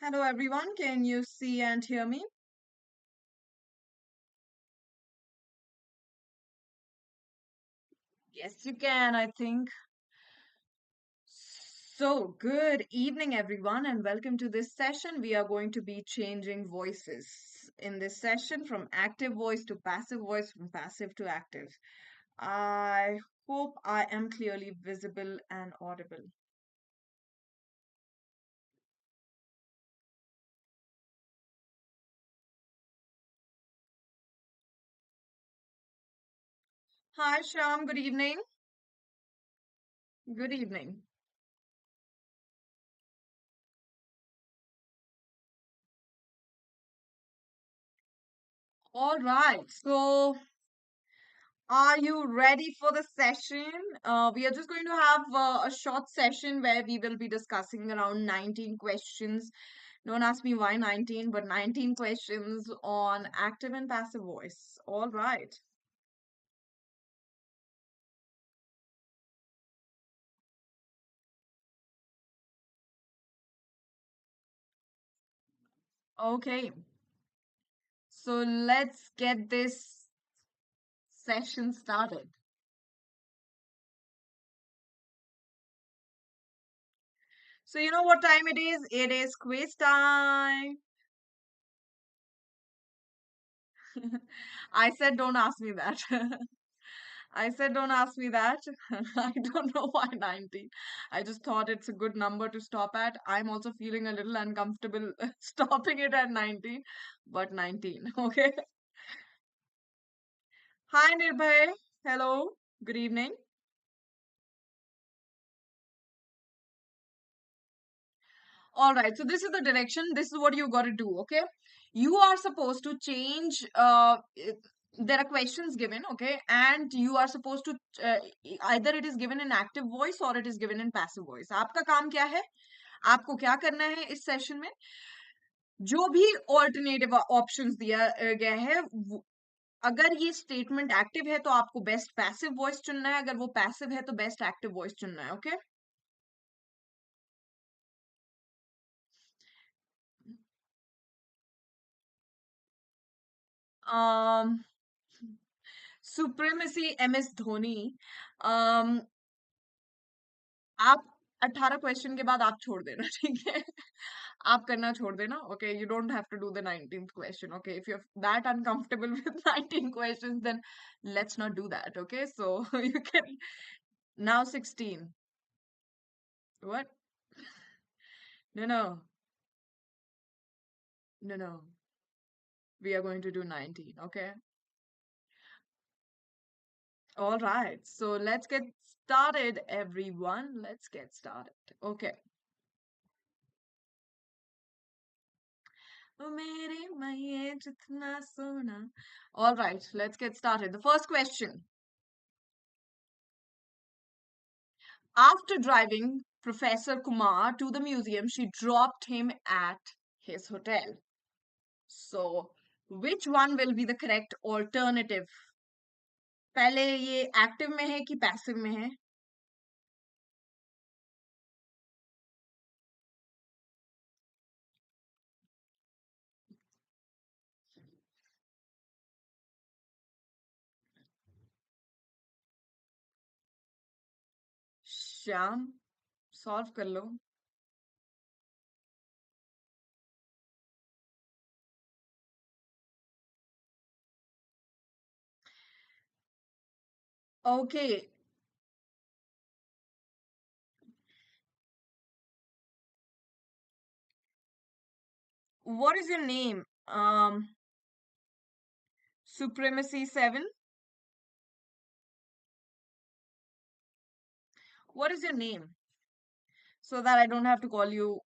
Hello everyone, can you see and hear me? Yes, you can, I think. So, good evening everyone, and welcome to this session. We are going to be changing voices in this session from active voice to passive voice, from passive to active. I hope I am clearly visible and audible. Hi Sham, good evening. Good evening. All right, so are you ready for the session? We are just going to have a short session where we will be discussing around 19 questions. Don't ask me why 19, but 19 questions on active and passive voice. All right. Okay. So let's get this session started. So you know what time it is? It is quiz time. I said don't ask me that. I said, don't ask me that. I don't know why 19. I just thought it's a good number to stop at. I'm also feeling a little uncomfortable stopping it at 19, but 19. Okay. Hi, Nirbhay. Hello. Good evening. All right. So, this is the direction. This is what you got to do. Okay. You are supposed to change. There are questions given. Okay. And you are supposed to either it is given in active voice or it is given in passive voice. आपका काम क्या है? आपको क्या करना है इस session में जो भी ऑल्टरनेटिव ऑप्शंस दिया गया है अगर ये स्टेटमेंट एक्टिव है तो आपको बेस्ट पैसिव वॉइस चुनना है अगर वो पैसिव है तो बेस्ट एक्टिव वॉइस चुनना है okay supremacy M S Dhoni um, आप 18 क्वेश्चन के बाद आप छोड़ देना ठीक है आप करना छोड़ देना okay you don't have to do the 19th question okay if you are that uncomfortable with 19 questions then let's not do that okay so you can now 16 what no no no we are going to do 19 okay all right so let's get started everyone let's get started okay ओ मेरे मैये जितना सोना all right let's get started the first question after driving Professor Kumar to the museum she dropped him at his hotel so which one will be the correct alternative पहले ये active में है कि passive में है Shyam solve कर लो okay what is your name Supremacy 7 what is your name so that I don't have to call you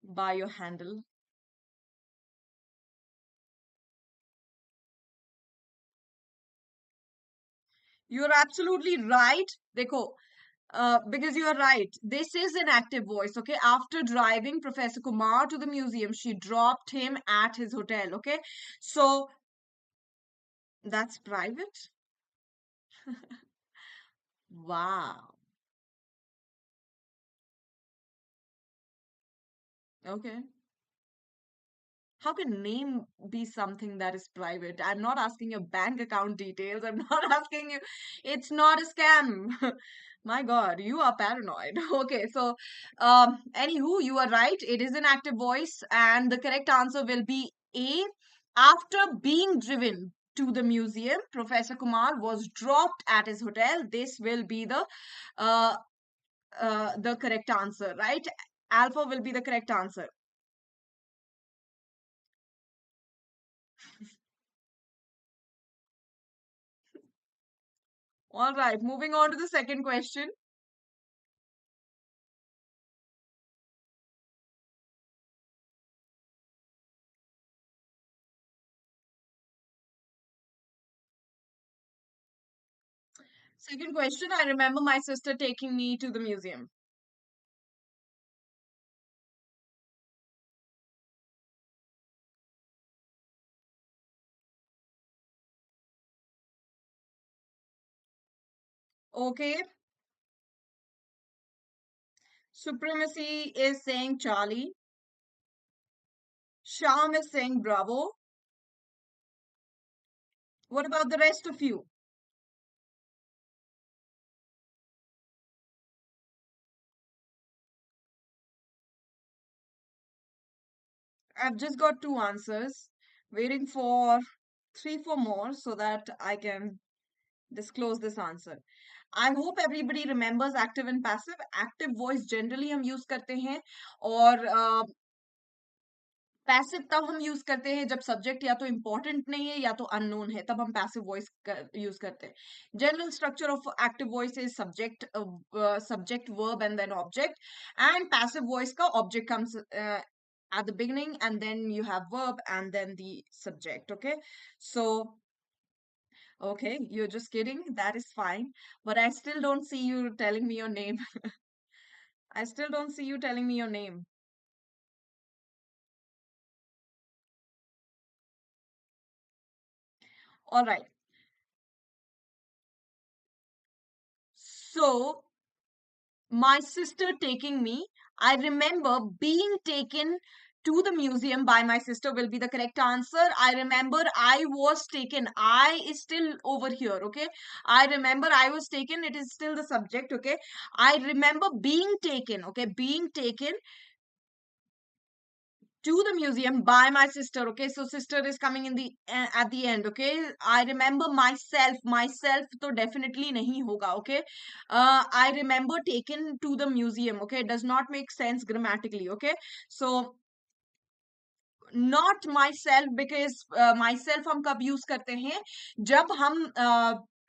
by your handle you're absolutely right देखो Because you are right. This is an active voice, okay? After driving Professor Kumar to the museum, she dropped him at his hotel, okay? So that's private. Wow. Okay. How can name be something that is private? I'm not asking your bank account details. I'm not asking you. It's not a scam. My God, you are paranoid. Okay, so anywho, you are right. It is an active voice, and the correct answer will be A. After being driven to the museum, Professor Kumar was dropped at his hotel. This will be uh, the correct answer, right? Alpha will be the correct answer. All right, moving on to the second question. Second question, I remember my sister taking me to the museum. Okay, supremacy is saying Charlie. Sham is saying Bravo. What about the rest of you? I've just got two answers, waiting for three, four more so that I can disclose this answer. I hope everybody remembers active and passive. Active voice generally हम use करते हैं और passive तब हम use करते हैं जब subject या तो इंपॉर्टेंट नहीं है या तो अननोन है, तब हम पैसिव वॉइस यूज करते हैं. General structure of active voice is subject verb and then object, and passive voice का object comes at the beginning and then you have verb and then the subject. Okay, so okay, you're just kidding, that is fine, but I still don't see you telling me your name. I still don't see you telling me your name. All right, so my sister taking me. I remember being taken to the museum by my sister will be the correct answer. I remember I was taken. I is still over here, okay? I remember I was taken. It is still the subject, okay? I remember being taken, okay? Being taken to the museum by my sister. Okay, so sister is coming in the at the end. Okay, I remember myself तो definitely नहीं होगा. Okay, I remember taken to the museum. Okay, it does not make sense grammatically. Okay, so not myself, because myself हम कब use करते हैं जब हम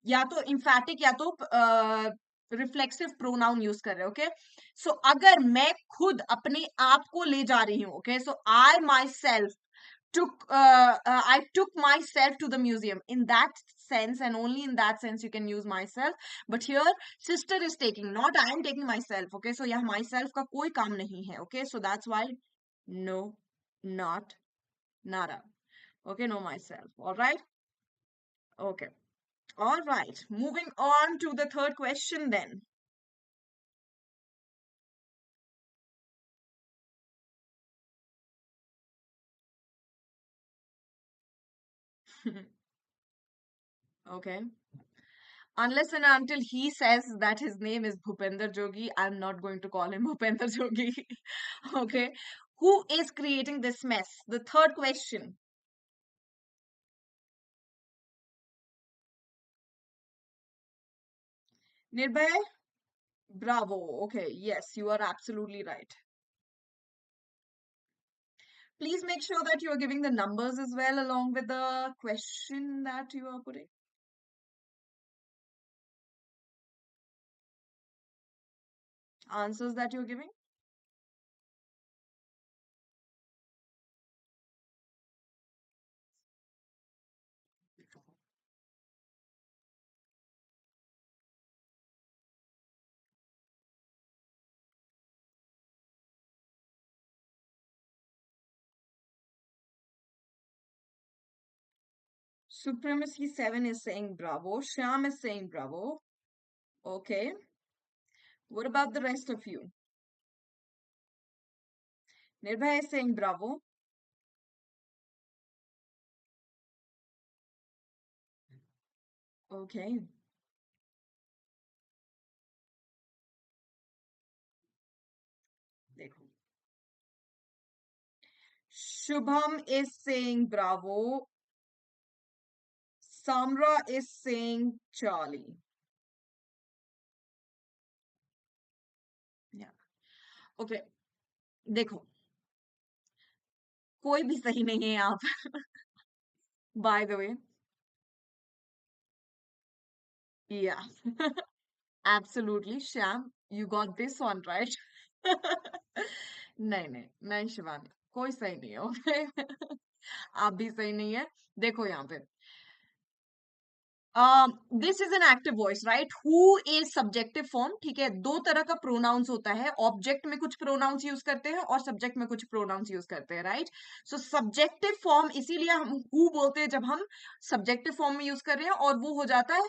या तो emphatic या तो रिफ्लेक्सिव प्रोनाउन यूज कर रहे हैं. ओके, सो अगर मैं खुद अपने आप को ले जा रही हूँ, okay, so I my self I took myself to the museum. In that sense, and only in that sense, you can use myself. But here, sister is taking, not I am taking myself. Okay, so यहाँ myself का कोई काम नहीं है. Okay, so that's why no, not nada. Okay, no myself. All right. Okay. All right. Moving on to the third question then. Okay. Unless and until he says that his name is Bhupender Jogi, I'm not going to call him Bhupender Jogi. Okay. Who is creating this mess? The third question. Nirbhay? Bravo. Okay. Yes, you are absolutely right. Please make sure that you are giving the numbers as well along with the question that you are putting. Answers that you're giving. Supremacy 7 is saying bravo. Shyam is saying bravo. Okay. What about the rest of you? Nirbhay is saying bravo. Okay. देखो. Shubham is saying bravo. Samra is saying Charlie. Yeah. Okay. देखो, कोई भी सही नहीं है यहाँ पर. By the way. Yeah. Absolutely. Shyam, you got this one right. नहीं नहीं नहीं शिवानी, कोई सही नहीं है. ओके. आप भी सही नहीं है. देखो यहाँ पे. This is an active voice right. Who is subjective form. ठीक है, दो तरह का प्रोनाउंस होता है. ऑब्जेक्ट में कुछ प्रोनाउंस यूज करते हैं और सब्जेक्ट में कुछ प्रोनाउंस यूज करते हैं राइट. सो सब्जेक्टिव फॉर्म इसीलिए हम हु बोलते हैं जब हम सब्जेक्टिव फॉर्म में यूज कर रहे हैं, और वो हो जाता है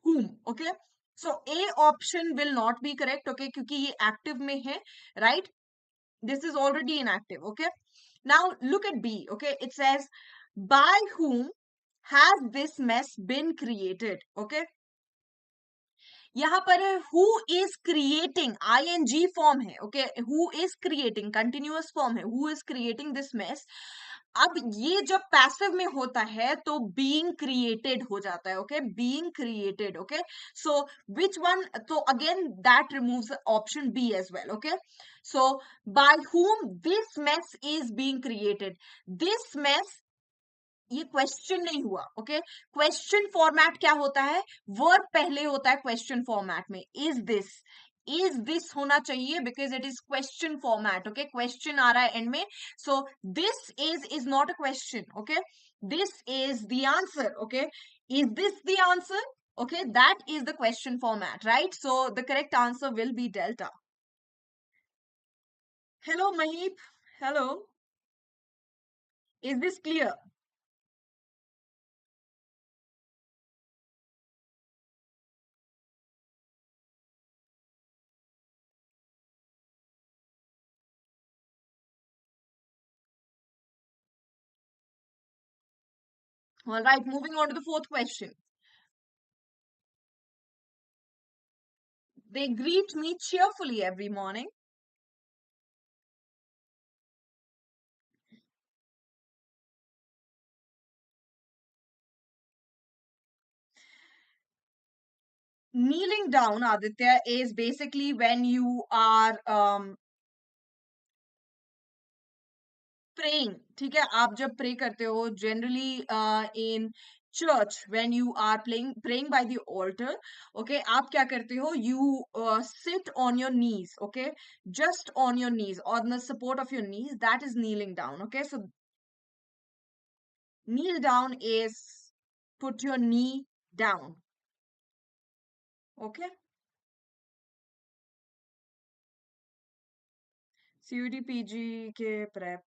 whom. Okay, so A option will not be correct. Okay, क्योंकि ये active में है right. This is already inactive. Okay, now look at B. Okay, it says by whom has this mess been created. Okay, यहाँ पर है who is creating, ing form है. Okay, who is creating continuous form है. who is creating this mess. अब ये जब passive में होता है तो being created हो जाता है. Okay, being created. Okay, so which one, तो again that removes option B as well. Okay, so by whom this mess is being created. This mess, ये क्वेश्चन नहीं हुआ. ओके, क्वेश्चन फॉर्मेट क्या होता है, वर्ब पहले होता है क्वेश्चन फॉर्मेट में. इज दिस होना चाहिए because it is question format. Okay, question आ रहा है एंड में, so this is not a question. Okay, this is the answer. Okay, is this the answer. Okay, that is the question format, right? So the correct answer will be delta. Hello Mahip. Hello, is this clear? All right, moving on to the fourth question. They greet me cheerfully every morning. Kneeling down, Aditya, is basically when you are praying. ठीक है, आप जब pray करते हो generally in church when you are praying by the altar. Okay, आप क्या करते हो, you sit on your knees. Okay, just on your knees, on the support of your knees. That is kneeling down. Okay, so kneel down is put your knee down. Okay, CUET PG के prep.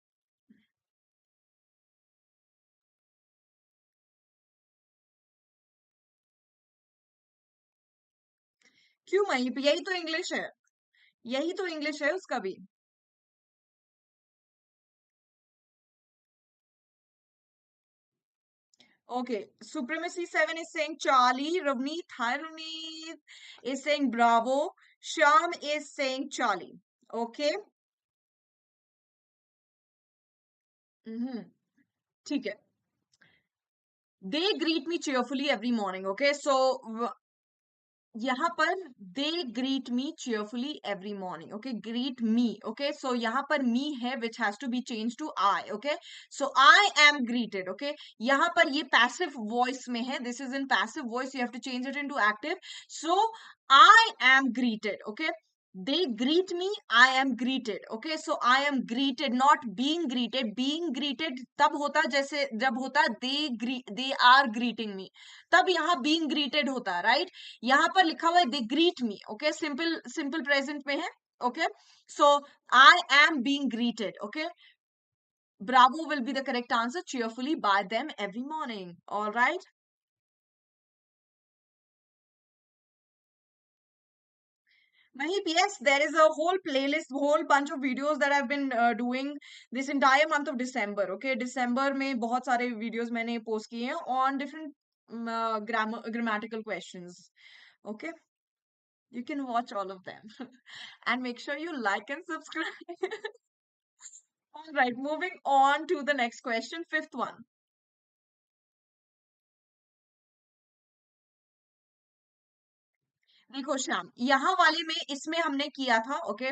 क्यों मई, यही तो English है. यही तो English है उसका भी. Okay, Supremacy 7 is saying Charlie. Ravneet, hi Ravneet, is saying Bravo. Sham is saying Charlie. Okay. ठीक है. They greet me cheerfully every morning. Okay, so यहाँ पर they greet me cheerfully every morning. Okay, greet me. Okay, so यहाँ पर me है which has to be changed to I. Okay, so I am greeted. Okay, यहाँ पर ये passive voice में है. This is in passive voice. You have to change it into active. So I am greeted. Okay, they greet me, I am greeted. Okay, so I am greeted, not being greeted. Being greeted तब होता जैसे जब होता they are greeting me, तब यहाँ being greeted होता है right. यहाँ पर लिखा हुआ है they greet me. Okay, simple present में है. Okay, so I am being greeted. Okay, Bravo will be the correct answer. Cheerfully buy them every morning. All right. Mahip, yes, there is a whole playlist, whole bunch of videos that I've been doing this entire month of December. Okay, December में बहुत सारे videos मैंने post किए हैं on different grammatical questions. Okay, you can watch all of them and make sure you like and subscribe. All right, moving on to the next question, fifth one. देखो श्याम, यहाँ वाले में इसमें हमने किया था, okay,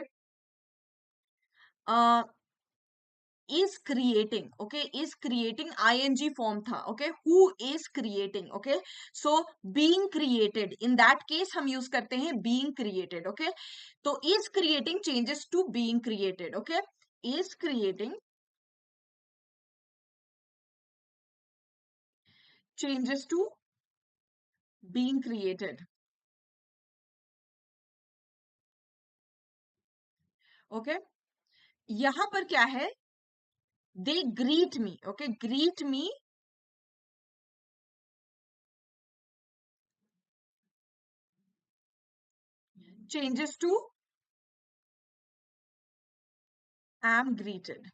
is creating, okay, is creating ing form tha, okay, who is creating, okay, so being created, in that case हम use करते हैं being created, okay, तो is creating changes to being created, okay, is creating changes to being created, okay, यहाँ पर क्या है, they greet me, okay, greet me changes to am greeted.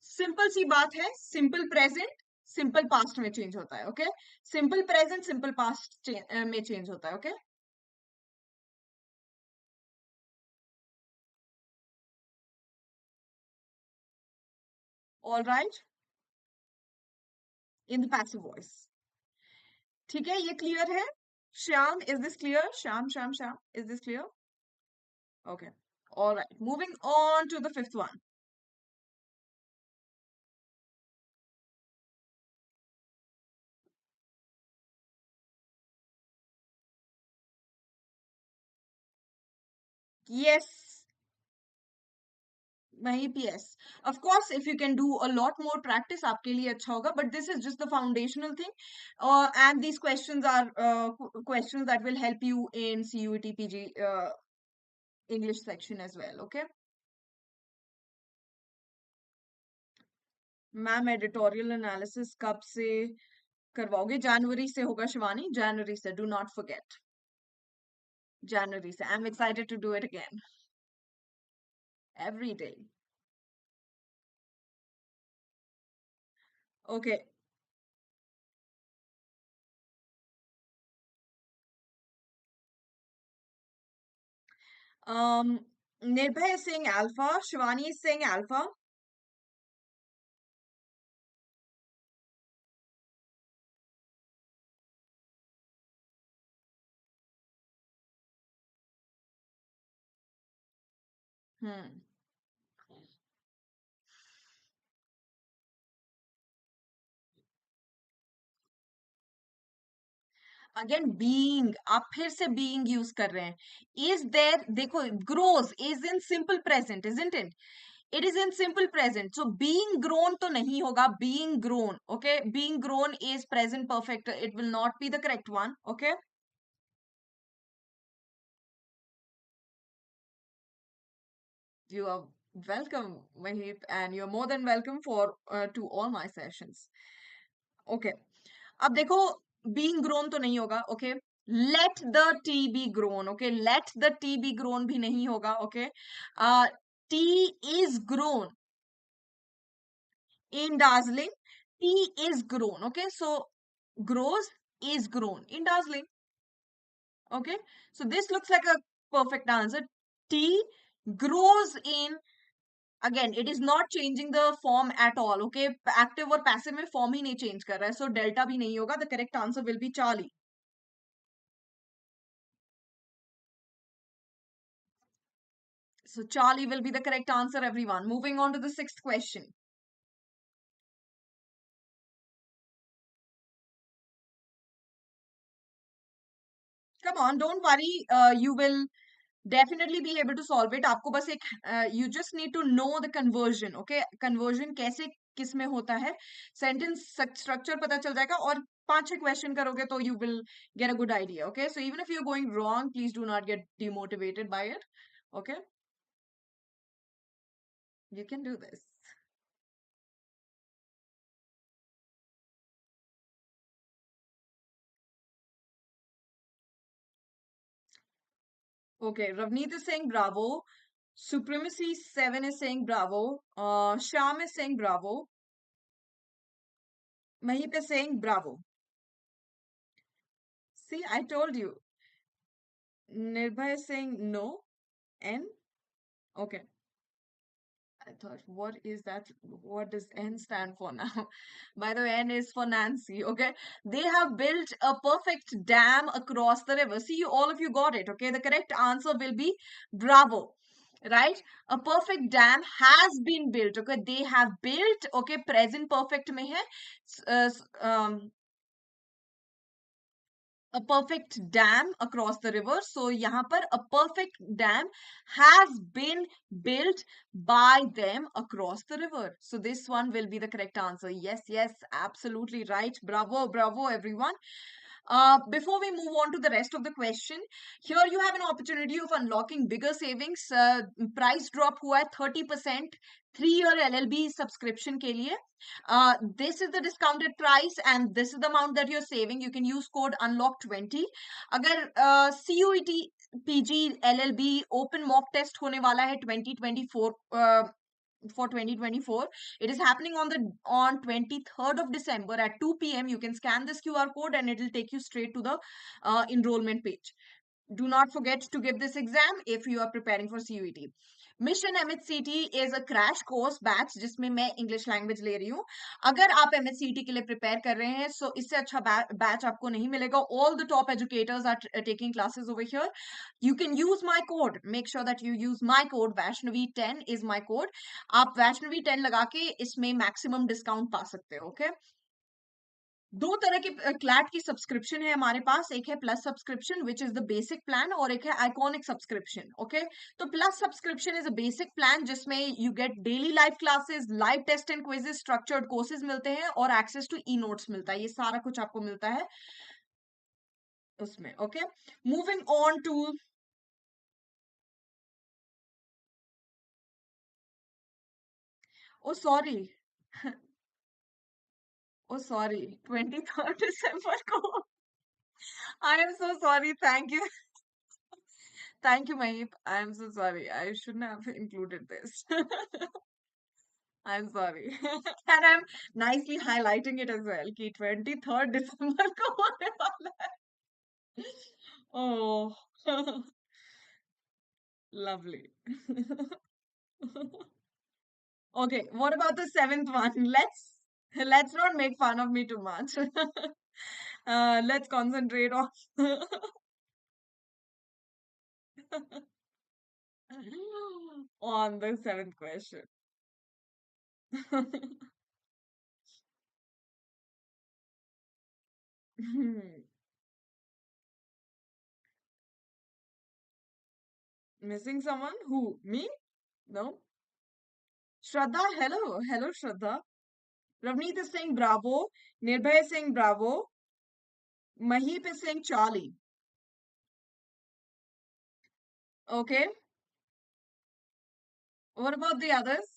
Simple सी बात है, सिंपल प्रेजेंट सिंपल पास्ट में change होता है, okay, simple present simple past में चेंज होता है, okay, all right, in the passive voice. ठीक है, ये क्लियर है Shyam? Is this clear? Shyam Shyam Shyam, is this clear? Okay, all right, moving on to the fifth one. Yes वही PS. Of course, if you can do a lot more practice, आपके लिए अच्छा होगा. But this is just the foundational thing, and these questions are questions that will help you in CUET PG English section as well. Okay, ma'am editorial analysis कब से करवाओगे? जनवरी से होगा शिवानी, जनवरी से. डू नॉट फॉरगेट, जनवरी से. I am excited to do it again every day. Okay, Nirbhay is saying alpha, Shivani is saying alpha. Hmm. Again being, आप फिर से बीइंग यूज कर रहे हैं. इज देयर, देखो, grows is in simple present, isn't it? It is in simple present, so being grown तो नहीं होगा. Being grown, okay, being grown is present perfect, it will not be the correct one, okay. You are welcome, Mahip, and you're more than welcome for to all my sessions. Okay, अब देखो, being grown तो नहीं होगा, okay. Let the tea be grown, okay. Let the tea be grown भी नहीं होगा, okay. Tea is grown in dazzling. Tea is grown, okay. So grows is grown in dazzling, okay. So this looks like a perfect answer. Tea grows in, again it is not changing the form at all, okay. Active और passive में form ही नहीं change कर रहा है, so delta भी नहीं होगा. The correct answer will be Charlie. So Charlie will be the correct answer, everyone. Moving on to the sixth question. Come on, don't worry. You will definitely be able to solve it. आपको बस एक, you just need to know the conversion, okay? Conversion कैसे किस में होता है, sentence structure पता चल जाएगा, और 5-6 question करोगे तो you will get a good idea, okay? So even if you're going wrong, please do not get demotivated by it, okay? You can do this. Okay, Ravneet is saying bravo. Supremacy 7 is saying bravo. Sham is saying bravo. Mahip is saying bravo. See, I told you. Nirbhay is saying no. N. Okay. I thought, what is that? What does N stand for now? By the way, N is for Nancy. Okay. They have built a perfect dam across the river. See, all of you got it. Okay. The correct answer will be bravo. Right? A perfect dam has been built. Okay. They have built. Okay. Present perfect mein hai. A perfect dam across the river. So यहाँ पर a perfect dam has been built by them across the river. So this one will be the correct answer. Yes, yes, absolutely right. Bravo, bravo, everyone. Before we move on to the rest of the question, here you have an opportunity of unlocking bigger savings. Price drop हुआ है 30% 3-year LLB subscription के लिए. This is the discounted price and this is the amount that you're saving. You can use code unlock20. अगर CUET PG LLB open mock test होने वाला है 2024 for 2024. It is happening on 23rd of December at 2 p.m. You can scan this QR code and it will take you straight to the enrollment page. Do not forget to give this exam if you are preparing for CUET. Mission MHCT is a crash course batch जिसमें मैं English language ले रही हूँ. अगर आप MHCT के लिए prepare कर रहे हैं सो इससे अच्छा बैच आपको नहीं मिलेगा. All the top educators are taking classes over here. You can use my code. Make sure that you use my code. Vaishnavi10 is my code. आप Vaishnavi10 लगा के इसमें मैक्सिमम डिस्काउंट पा सकते हो. ओके. दो तरह की क्लैट की सब्सक्रिप्शन है हमारे पास. एक है plus subscription which is the basic plan और एक है आइकॉनिक सब्सक्रिप्शन. ओके. तो plus subscription is a basic plan जिसमें you get daily live classes, live test and quizzes, structured courses मिलते हैं और एक्सेस टू ई नोट्स मिलता है. ये सारा कुछ आपको मिलता है उसमें. Okay. Moving on to oh sorry oh sorry 23rd December को. I am so sorry. Thank you. Thank you, Mahip. I'm so sorry. I shouldn't have included this. I'm sorry. And I'm nicely highlighting it as well. कि 23rd December को होने वाला है. Oh, lovely. Okay, what about the seventh one? Let's not make fun of me too much. Let's concentrate on on the seventh question. Missing someone? Who? Me? No? Shraddha, hello. Hello, Shraddha. Ravneet is saying bravo. Nirbhay is saying bravo. Mahip is saying Charlie. Okay. What about the others?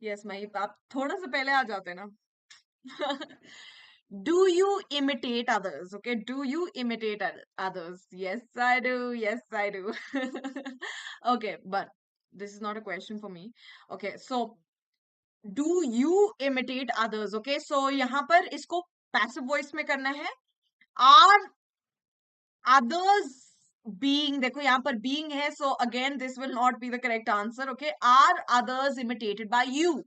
Yes, Mahip, आप थोड़ा सा पहले आ जाते ना. Do you imitate others? Okay, do you imitate others? Yes, I do. Yes, I do. Okay, but this is not a question for me. Okay, so do you imitate others? Okay, so यहाँ पर इसको passive voice में करना है. Are others being, देखो यहाँ पर being है, so again this will not be the correct answer. Okay, are others imitated by you?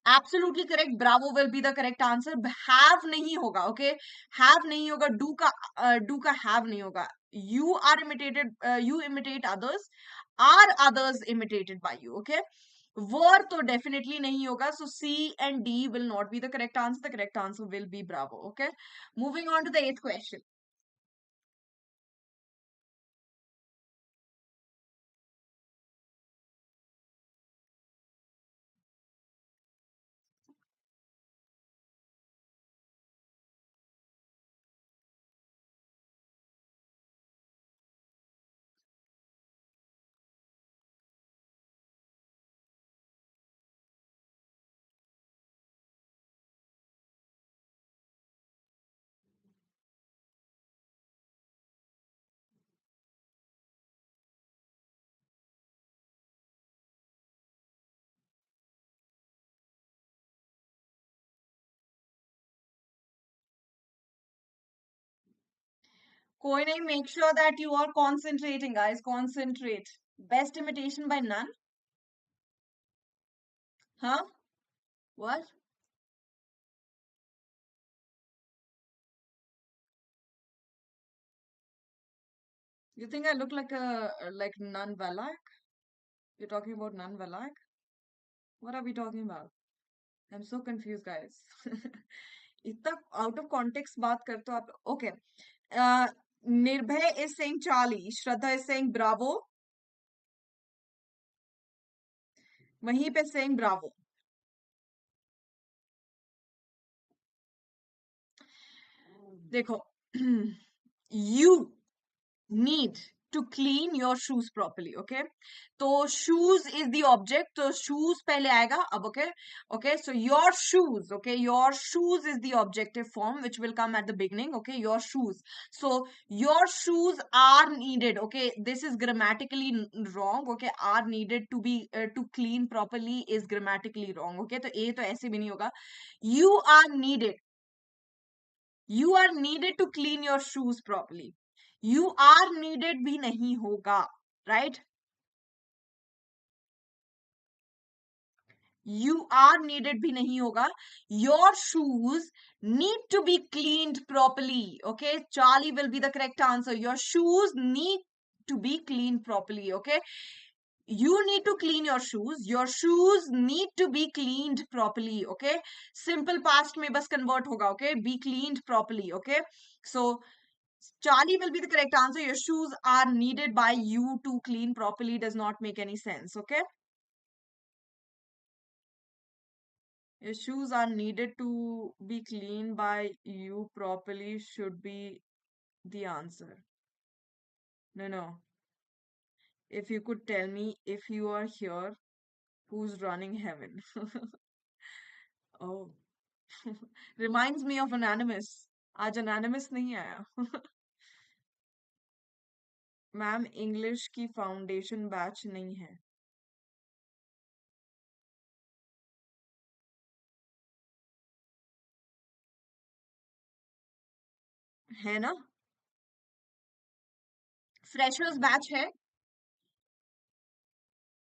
Absolutely correct. Bravo will be the correct answer. Have नहीं होगा. Okay, have नहीं होगा. Do का have नहीं होगा. You are imitated. You imitate others. Are others imitated by you? Okay, were तो definitely नहीं होगा. So C and D will not be the correct answer. The correct answer will be bravo. Okay, moving on to the eighth question. कोई नहीं, make sure that you are concentrating, guys. Concentrate. Best imitation by none. Huh? What? You think I look like a like Nun Valak? You're talking about Nun Valak? What are we talking about? I'm so confused, guys. इतना out of context बात करते हो आप. Okay. Uh, Nirbhay is saying Charlie. Shraddha is saying Bravo. वहीं पे saying Bravo. देखो. You need to clean your shoes properly, okay? तो shoes is the object, तो shoes पहले आएगा अब, okay? Okay, so your shoes, okay? Your shoes is the objective form which will come at the beginning, okay? Your shoes. So your shoes are needed, okay? This is grammatically wrong, okay? Are needed to be to clean properly is grammatically wrong, okay? तो ये तो ऐसे भी नहीं होगा. You are needed. You are needed to clean your shoes properly. You are needed भी नहीं होगा, right? You are needed भी नहीं होगा. Your shoes need to be cleaned properly. Okay, Charlie will be the correct answer. Your shoes need to be cleaned properly. Okay, you need to clean your shoes. Your shoes need to be cleaned properly. Okay, simple past में बस convert होगा. Okay, be cleaned properly. Okay, so Charlie will be the correct answer. Your shoes are needed by you to clean properly does not make any sense. Okay. Your shoes are needed to be cleaned by you properly should be the answer. No, no. If you could tell me if you are here, who's running heaven? Oh. Reminds me of Anonymous. आज Anonymous नहीं आया. Ma'am English की foundation batch नहीं है ना? Freshers batch है.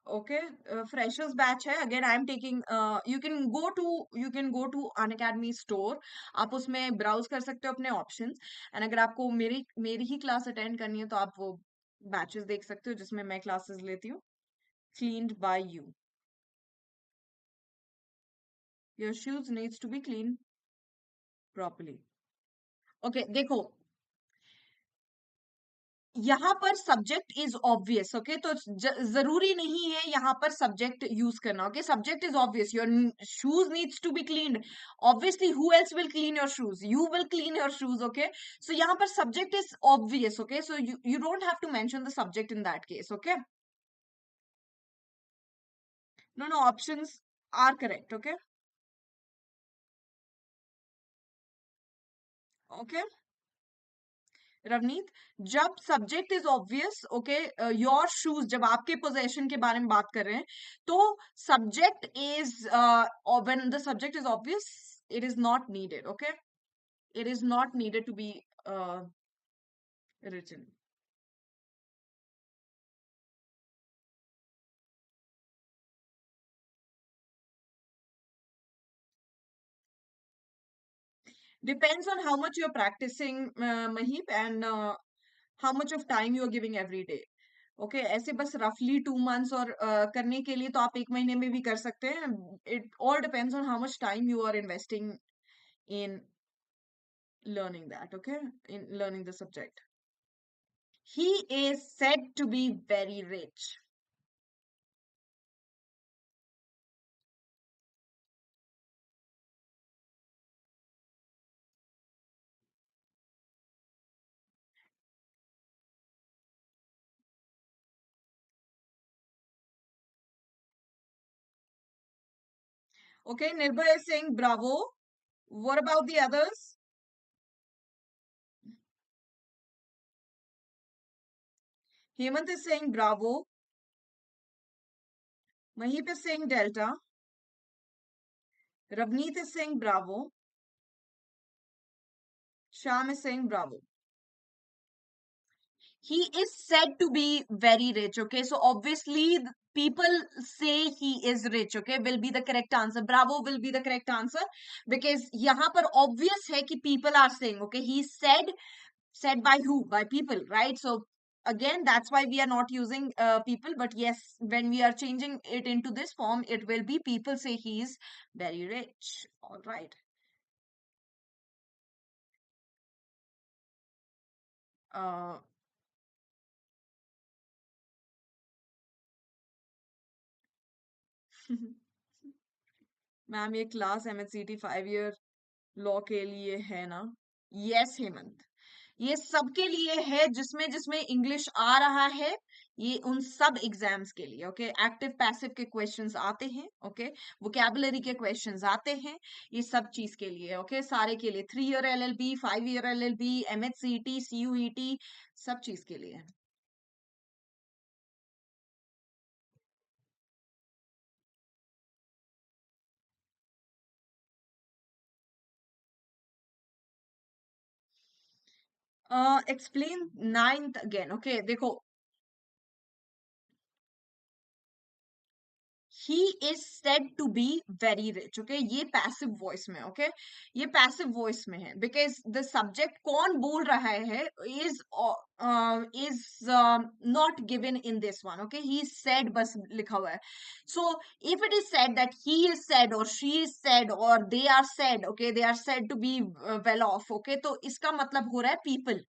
Okay, freshers batch है. Again, I am taking. You can go to Unacademy store. आप उसमें browse कर सकते हो अपने options. And अगर आपको मेरी ही class attend करनी है तो आप वो batches देख सकते हो जिसमें मैं classes लेती हूँ. Cleaned by you. Your shoes needs to be cleaned properly. Okay, देखो. यहाँ पर सब्जेक्ट इज ऑब्वियस. ओके, तो जरूरी नहीं है यहाँ पर सब्जेक्ट यूज करना. Okay, subject is obvious. Your shoes needs to be cleaned. Obviously who else will clean your shoes? You will clean your shoes. Okay, so यहाँ पर subject is obvious. Okay, so you don't have to mention the subject in that case. Okay, no no, options are correct. Okay, okay Ravneet, जब subject is obvious, okay, your shoes, जब आपके possession के बारे में बात कर रहे हैं तो subject is when the subject is obvious it is not needed. Okay, it is not needed to be written. Depends on how much you're practicing, Mahip, and how much of time you're giving every day. Okay, ऐसे बस रफली 2 months और करने के लिए तो आप 1 महीने में भी कर सकते हैं. It all depends on how much time you are investing in learning that. Okay, in learning the subject. He is said to be very rich. Okay, Nirbhay is saying bravo. What about the others? Hemant is saying bravo. Mahip is saying delta. Ravneet is saying bravo. Sham is saying bravo. he is said to be very rich. Okay, so obviously people say he is rich. Okay, will be the correct answer. Bravo will be the correct answer, because यहाँ पर obvious है कि people are saying. Okay, he said by who? By people, right? So again, that's why we are not using people, but yes, when we are changing it into this form, it will be people say he is very rich. All right. uh ma'am ये class एमएचसीटी 5 year law के लिए है ना? Yes Hemant, ये सबके लिए है, जिसमें जिसमें इंग्लिश आ रहा है, ये उन सब एग्जाम्स के लिए। ओके, एक्टिव पैसिव के क्वेश्चंस आते हैं। ओके, वोकैबुलरी के क्वेश्चंस आते हैं, ये सब चीज के लिए। ओके, सारे के लिए, 3 year LLB, 5 year LLB, MHCT, CUET, सब चीज के लिए। Explain ninth again. ओके, देखो, he is said to be very rich. Okay, ये पैसिव वॉइस में। ओके, ये पैसिव वॉइस में है, बिकॉज द सब्जेक्ट कौन बोल रहा है is not given in this one. Okay, he said बस लिखा हुआ है। So if it is said that he is said or she is said or they are said, okay, they are said to be well off, okay, तो इसका मतलब हो रहा है people।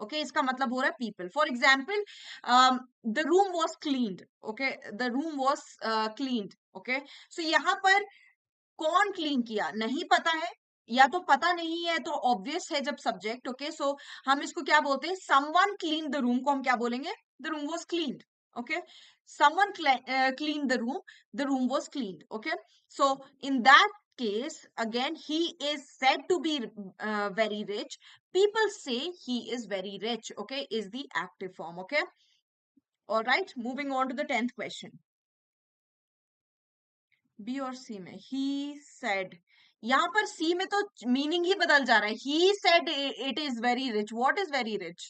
ओके, इसका मतलब हो रहा है people। For example, the room was cleaned. Okay, the room was cleaned. Okay, so यहाँ पर कौन क्लीन किया नहीं पता है, या तो पता नहीं है तो ऑब्वियस है जब सब्जेक्ट। ओके, सो हम इसको क्या बोलते हैं? समवन क्लीन द रूम को हम क्या बोलेंगे? The room was cleaned. Okay, someone clean the room was cleaned. Okay, so in that case, again, he is said to be very rich. People say he is very rich. Okay, is the active form. Okay, all right, moving on to the 10th question. B और C में he said, यहाँ पर सी में तो meaning ही बदल जा रहा है। He said it is very rich. What is very rich?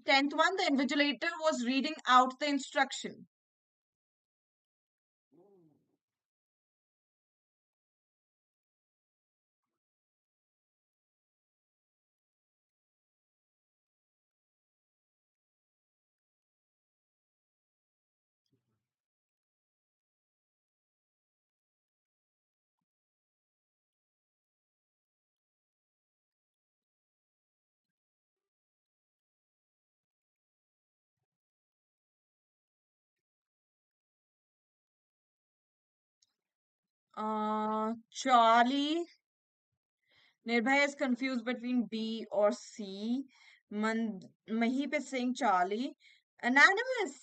10th one, the invigilator was reading out the instruction. Charlie, Nirbhay is confused between B or C. Mahip is saying Charlie. Anonymous,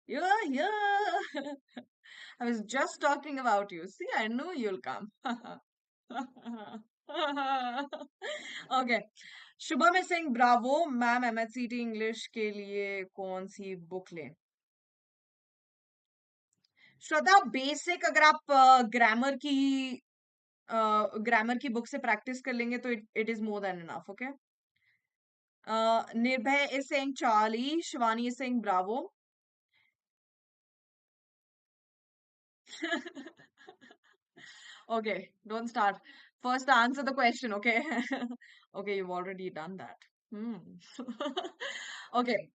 you're here. I was just talking about you. See, I knew you'll come. Okay. Shubham is saying bravo, ma'am MHCT English के लिए कौन सी book लें? श्रद्धा, basic अगर आप grammar की book से practice कर लेंगे तो it is more than enough. Okay, Nirbhay is saying Charlie, Shivani is saying bravo. Okay, don't start. First answer the question, okay? Okay, you've already done that. Hmm. Okay.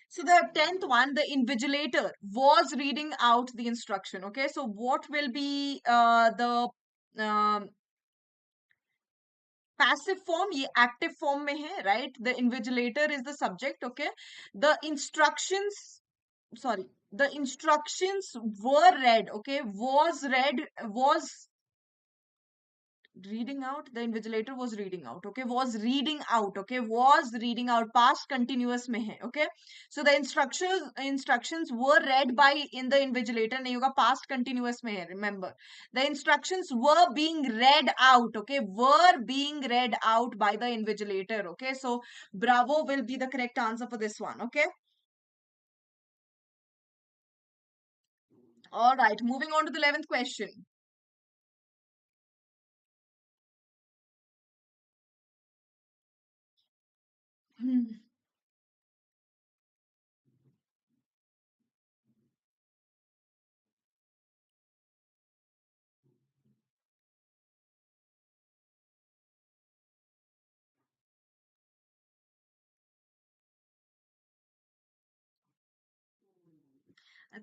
So the 10th one, the invigilator was reading out the instruction. Okay, so what will be the um, passive form? ये active form में है, right? The invigilator is the subject. Okay, the instructions, sorry, the instructions were read. Okay, was read, was reading out, the invigilator was reading out. Okay, was reading out. Okay, was reading out, past continuous में है। Okay, so the instructions were read by, in the invigilator नहीं होगा, past continuous में है, remember, the instructions were being read out। Okay, were being read out by the invigilator। Okay, so bravo will be the correct answer for this one। Okay, all right, moving on to the 11th question.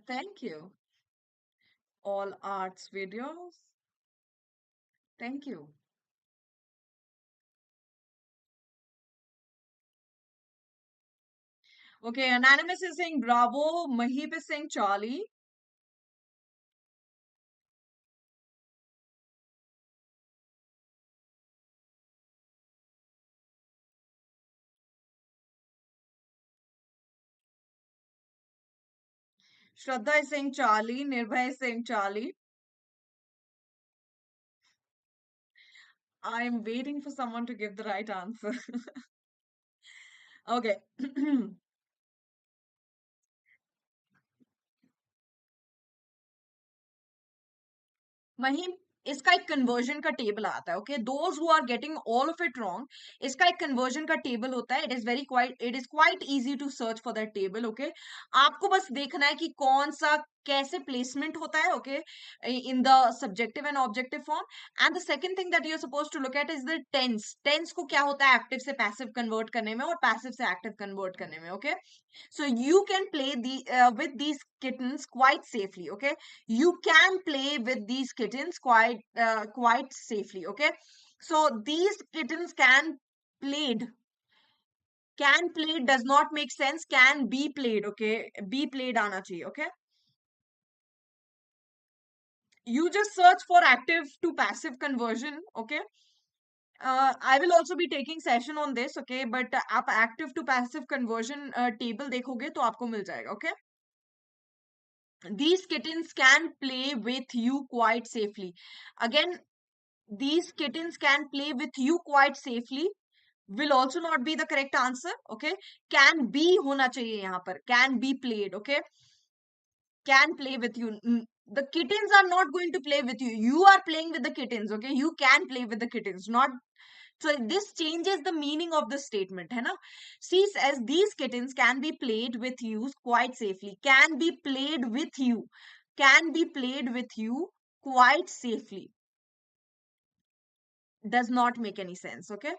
Thank you. All arts videos. Thank you. Okay, Anonymous is saying bravo. Mahip is saying Charlie. Shraddha is saying Charlie. Nirbhay is saying Charlie. I'm waiting for someone to give the right answer. Okay. वहीं इसका एक conversion का table आता है, okay, those who are getting all of it wrong, इसका एक conversion का table होता है, it is quite easy to search for that table, okay. आपको बस देखना है कि कौन सा कैसे प्लेसमेंट होता है, okay, in the subjective and objective form. And the second thing that you are suppose to look at is the tense. Tense को क्या होता है एक्टिव से पैसिव कन्वर्ट करने में और पैसिव से एक्टिव कन्वर्ट करने में, okay. So you can play with these kittens quite safely, okay? You can play with these kittens quite safely, okay? So these kittens played. Can played does not make sense. Can be played, okay? Be played आना चाहिए, okay? You just search for active to passive conversion, okay? I will also be taking session on this, okay? But आप active to passive conversion table देखोगे तो आपको मिल जाएगा, okay? These kittens can play with you quite safely. Again, these kittens can play with you quite safely will also not be the correct answer, okay? Can be होना चाहिए यहाँ पर, can be played, okay? Can play with you. The kittens are not going to play with you. You are playing with the kittens, okay? You can play with the kittens, not. So this changes the meaning of the statement, है ना? C says these kittens can be played with you quite safely. Can be played with you. Can be played with you quite safely. Does not make any sense, okay?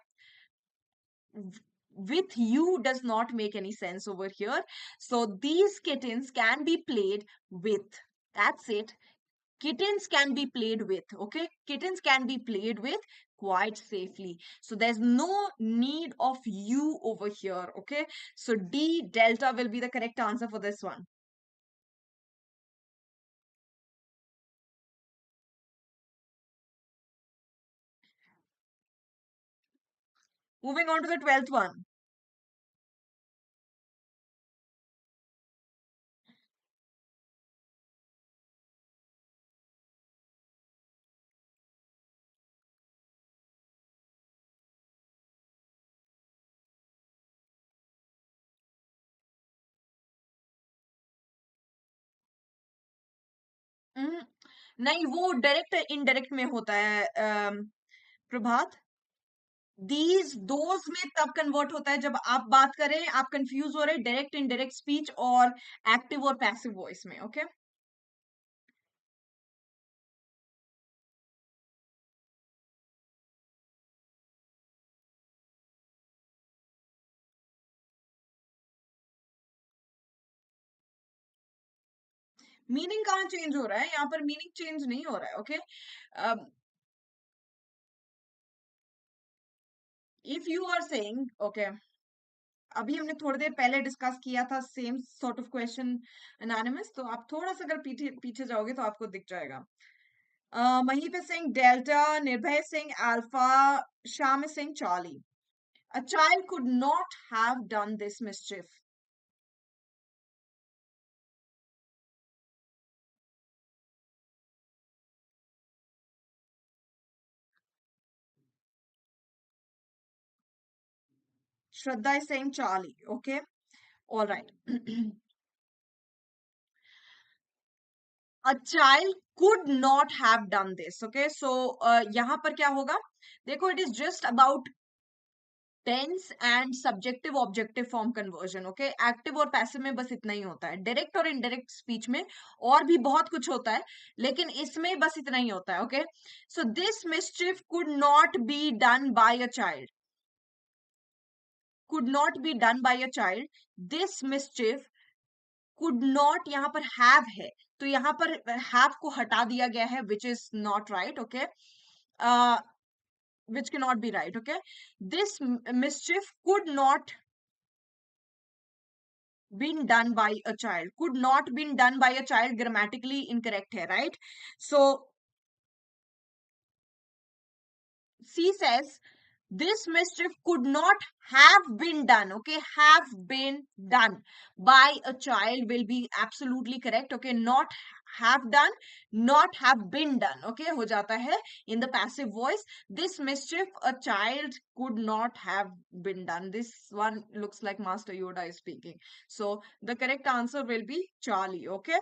With you does not make any sense over here. So these kittens can be played with. That's it. Kittens can be played with, okay? Kittens can be played with quite safely. So there's no need of you over here, okay? So D, delta will be the correct answer for this one. Moving on to the 12th one. नहीं, वो direct indirect में होता है प्रभात। These those में तब convert होता है जब आप बात करें, आप कंफ्यूज हो रहे डायरेक्ट इनडायरेक्ट स्पीच और एक्टिव और पैसिव वॉइस में, ओके? मीनिंग कहाँ चेंज हो रहा है? यहाँ पर मीनिंग चेंज नहीं हो रहा है, okay? If you are saying, okay, अभी हमने थोड़ी देर पहले डिस्कस किया था same sort of question anonymous, तो आप थोड़ा सा अगर पीछे पीछे जाओगे तो आपको दिख जाएगा। Mahip is saying delta, Nirbhay is saying alpha, Sham is saying Charlie. A child could not have done this mischief. Shraddha is saying Charlie. Okay, all right. A child could not have done this. Okay, so यहाँ पर क्या होगा? देखो, it is just about tense and subjective objective form conversion, okay. Active और passive में बस इतना ही होता है। डायरेक्ट और इनडायरेक्ट स्पीच में और भी बहुत कुछ होता है, लेकिन इसमें बस इतना ही होता है, okay. So this mischief could not be done by a child, could not be done by a child. This mischief could not, यहाँ पर हैव है, तो यहाँ पर हैव को हटा दिया गया है, which is not right, okay. Which cannot be right, okay. This mischief could not been done by a child, could not been done by a child grammatically incorrect hai, right? So C says this mischief could not have been done, okay. Have been done by a child will be absolutely correct, okay. Not have done, not have been done, okay, ho jata hai in the passive voice. This mischief a child could not have been done. This one looks like Master Yoda is speaking. So the correct answer will be Charlie, okay.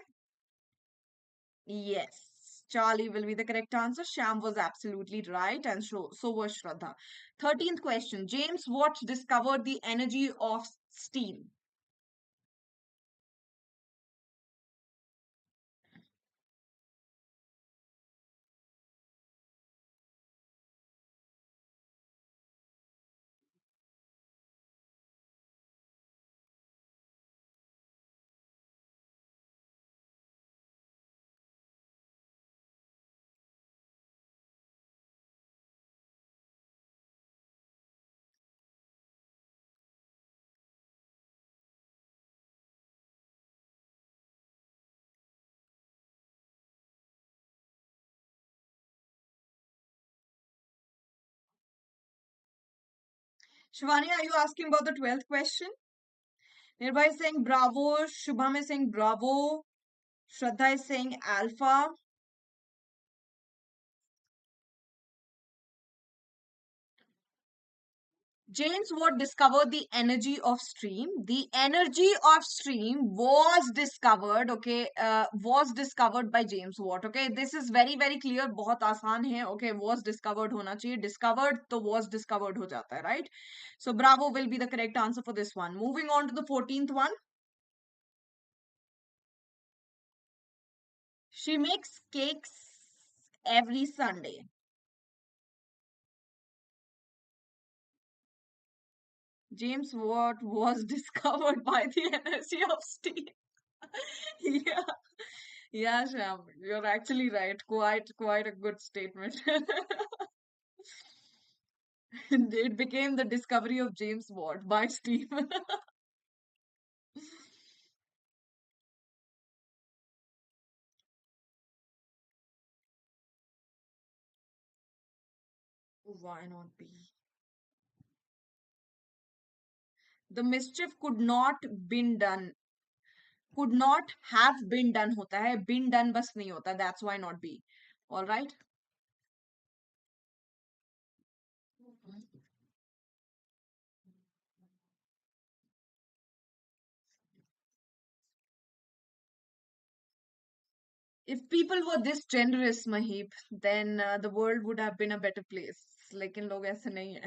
Yes, Charlie will be the correct answer. Sham was absolutely right, and so was Shraddha. 13th question. James Watt discovered the energy of steam. Shivani, are you asking about the 12th question? Nirbai is saying bravo. Shubham is saying bravo. Shraddha is saying alpha. James Watt discovered the energy of steam. The energy of steam was discovered, okay, was discovered by James Watt, okay. This is very very clear, बहुत आसान है, okay. Was discovered होना चाहिए, discovered तो was discovered हो जाता है, right? So bravo will be the correct answer for this one. Moving on to the 14th one. She makes cakes every Sunday. James Watt was discovered by the energy of steam. Yeah. Yeah, Sham, you're actually right. Quite a good statement. It became the discovery of James Watt by Steve. Why not be? The mischief could not been done. Could not have been done होता है. Been done बस नहीं होता. That's why not be. All right. If people were this generous, Mahib, then the world would have been a better place. लेकिन लोग ऐसे नहीं है.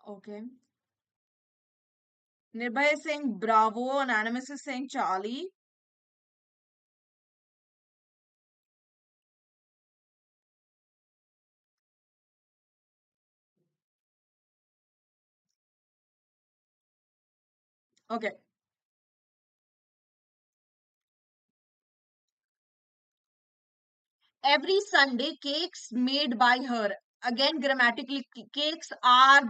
Okay. Nirbhay is saying bravo. Anonymous is saying Charlie. Okay. Every Sunday, cakes made by her. Again, grammatically, cakes are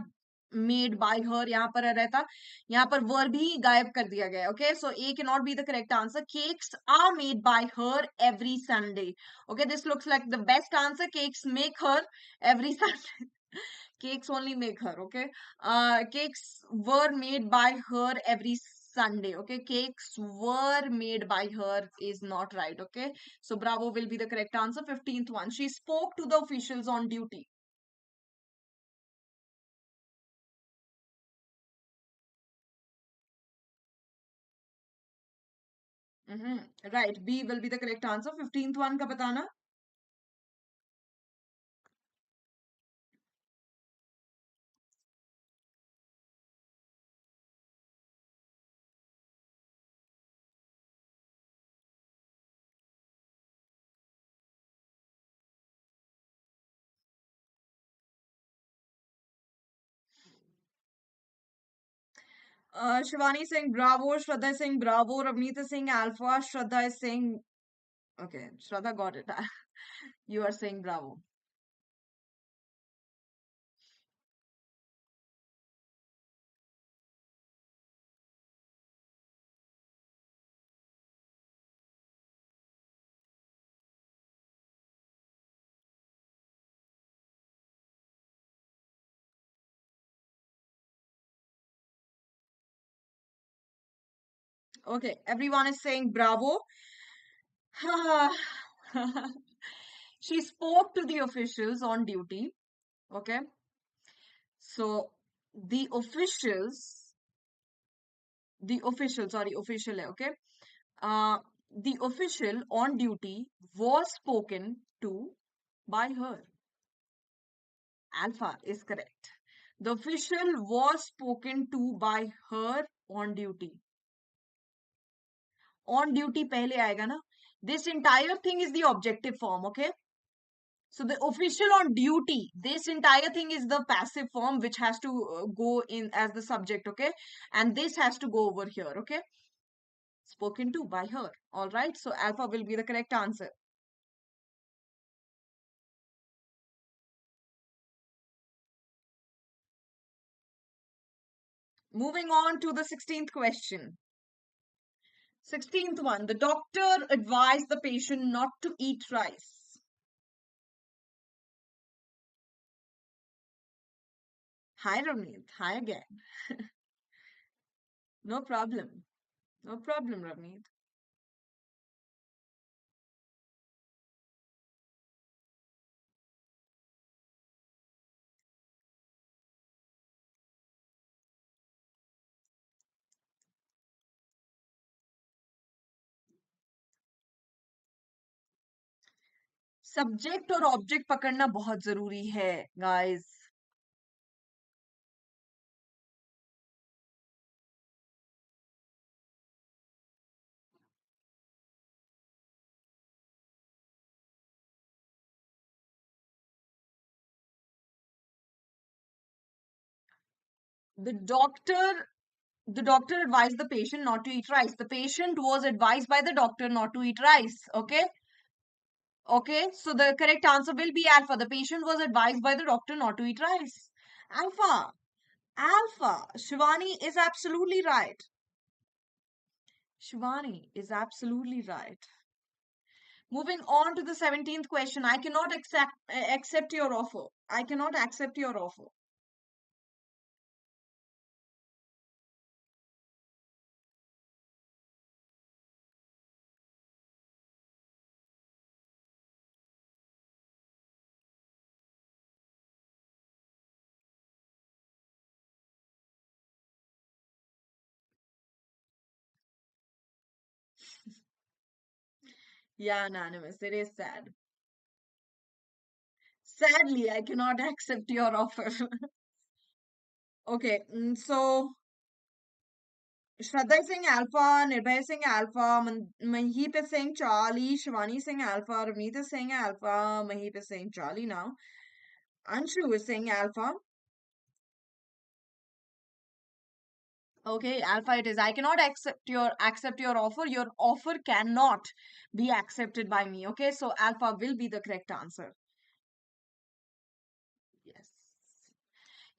made by her. यहाँ पर रहता, यहाँ पर verb ही गायब कर दिया गया. Okay, so A cannot be the correct answer. Cakes are made by her every Sunday. Okay, this looks like the best answer. Cakes make her every Sunday. Cakes only make her, okay. Cakes were made by her every Sunday, okay. Cakes were made by her is not right, okay. So bravo will be the correct answer. 15th one. She spoke to the officials on duty. Right. B will be the correct answer. 15th one ka batana. Shivani is saying bravo. Shraddha is saying bravo. Ravneet is saying alpha. Shraddha is saying, okay, Shraddha got it. You are saying bravo. Okay, everyone is saying bravo. She spoke to the officials on duty. Okay, so the officials, official hai, okay. Uh, the official on duty was spoken to by her. Alpha is correct. The official was spoken to by her on duty. On duty पहले आएगा ना. This entire thing is the objective form, okay? So the official on duty, this entire thing is the passive form which has to go in as the subject, okay? And this has to go over here, okay? Spoken to by her. All right. So alpha will be the correct answer. Moving on to the 16th question. 16th one. The doctor advised the patient not to eat rice. Hi, Ravneet. Hi again. No problem. No problem, Ravneet. Subject और object पकड़ना बहुत जरूरी है guys. The doctor advised the patient not to eat rice. The patient was advised by the doctor not to eat rice. Okay. Okay. So the correct answer will be alpha. The patient was advised by the doctor not to eat rice. Alpha. Alpha. Shivani is absolutely right. Shivani is absolutely right. Moving on to the 17th question. I cannot accept your offer. I cannot accept your offer. Yeah, Anonymous, it is sad. Sadly, I cannot accept your offer. Okay, so Shraddha is saying alpha, Nirbhay is saying alpha, Mahip is saying Charlie, Shivani is saying alpha, Ravneet is saying alpha, Mahip is saying Charlie now. Anshu is saying alpha. Okay, alpha it is. I cannot accept your offer. Your offer cannot be accepted by me. Okay, so alpha will be the correct answer. Yes.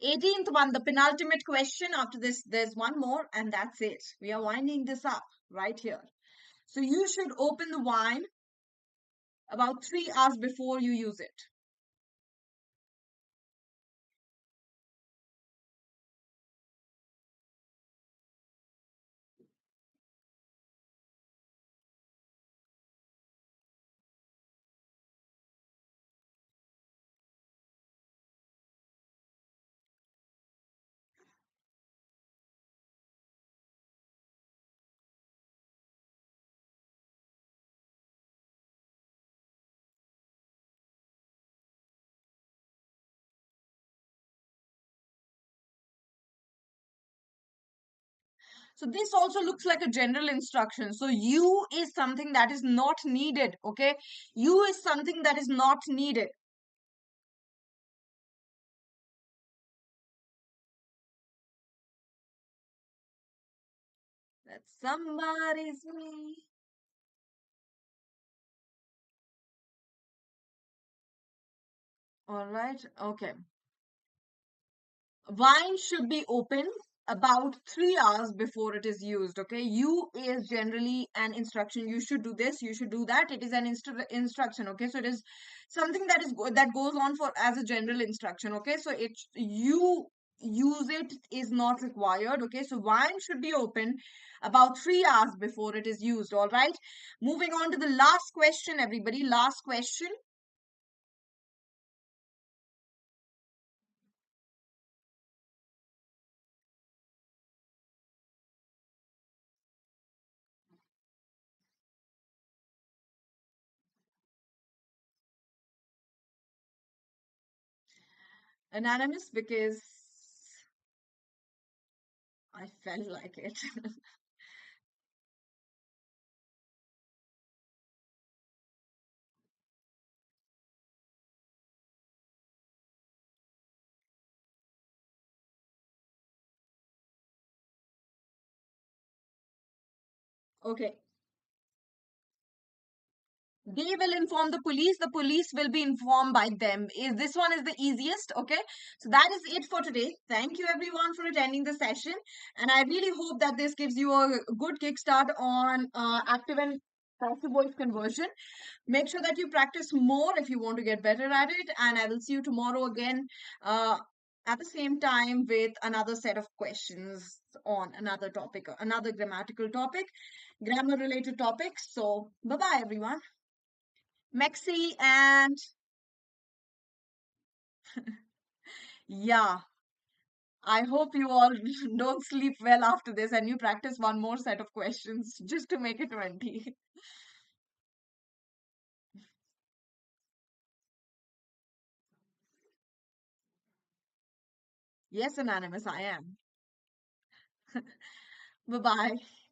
18th one, the penultimate question. After this, there's one more, and that's it. We are winding this up right here. So you should open the wine about 3 hours before you use it. So this also looks like a general instruction. So you is something that is not needed. Okay. You is something that is not needed. That somebody's me. All right. Okay. Wine should be open about 3 hours before it is used. Okay. You is generally an instruction. You should do this. You should do that. It is an instruction. Okay. So it is something that that goes on for as a general instruction. Okay. So it you use it is not required. Okay. So wine should be open about 3 hours before it is used. All right. Moving on to the last question, everybody. Last question. Anonymous, because I felt like it. Okay. They will inform the police. The police will be informed by them. Is this one is the easiest? Okay. So that is it for today. Thank you everyone for attending the session. And I really hope that this gives you a good kickstart on active and passive voice conversion. Make sure that you practice more if you want to get better at it. And I will see you tomorrow again uh, at the same time with another set of questions on another topic, another grammatical topic, grammar related topics. So bye bye, everyone. Mexi and yeah, I hope you all don't sleep well after this and you practice one more set of questions just to make it 20. Yes, Anonymous, I am. Bye bye.